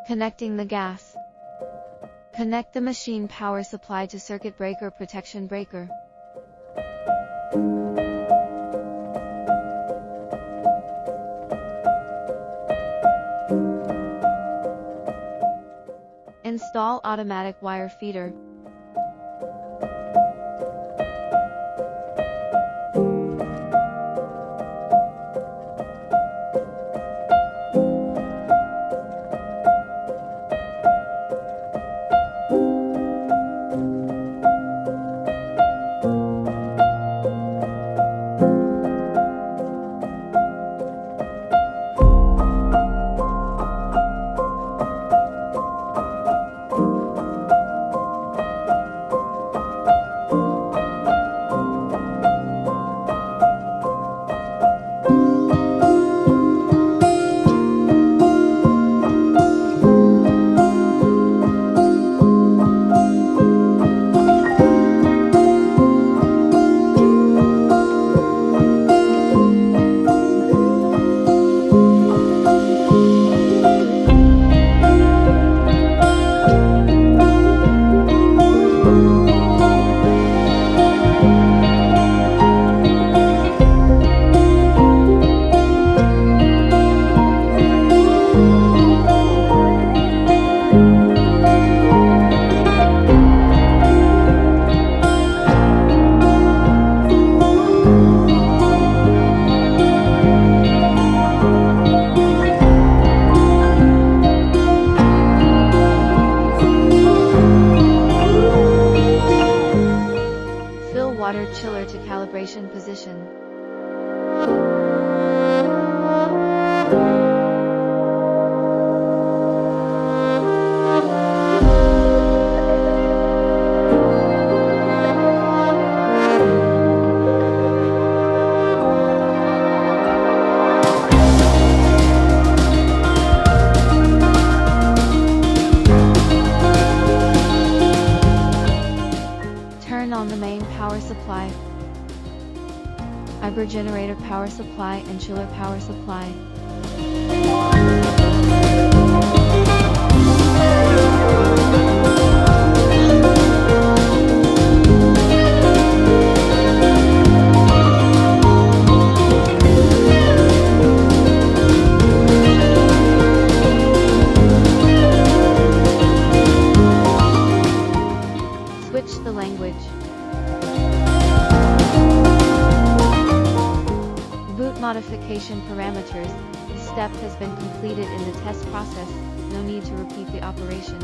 Connecting the gas. Connect the machine power supply to circuit breaker protection breaker. Install automatic wire feeder. Water chiller to calibration position. Turn on the main power supply, Iber generator power supply and chiller power supply. Switch the language. Boot modification parameters. This step has been completed in the test process, no need to repeat the operation.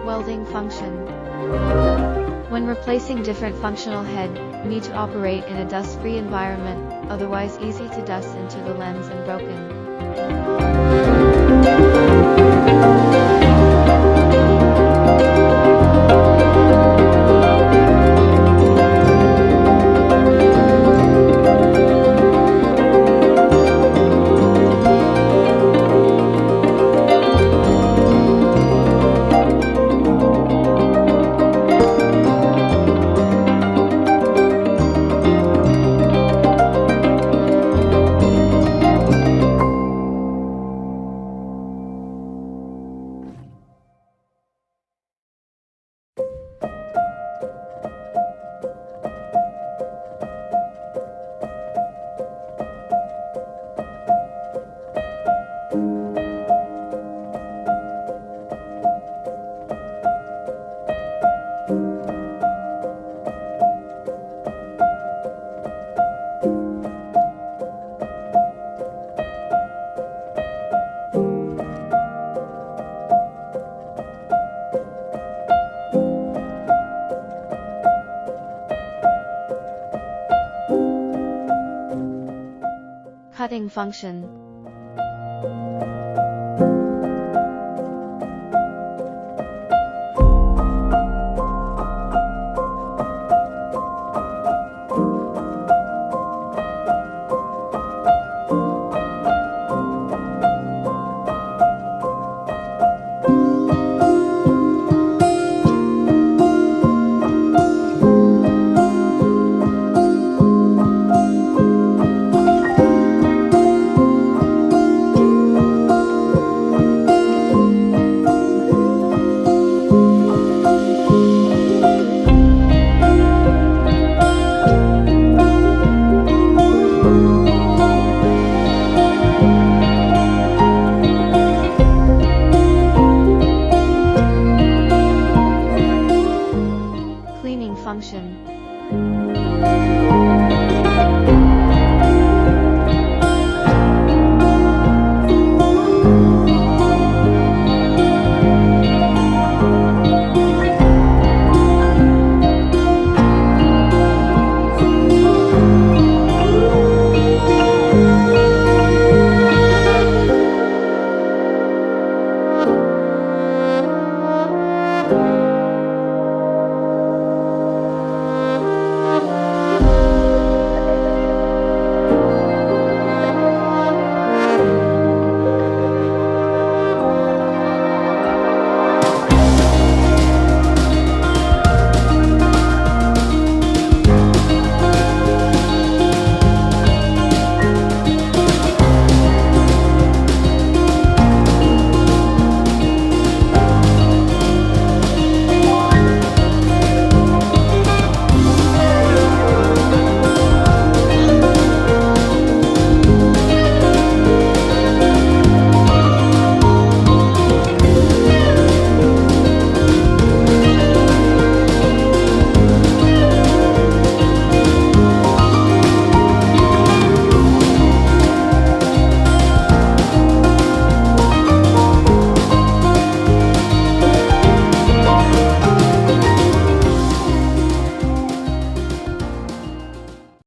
Welding function. When replacing different functional head, you need to operate in a dust-free environment, otherwise easy to dust into the lens and broken. Cutting function.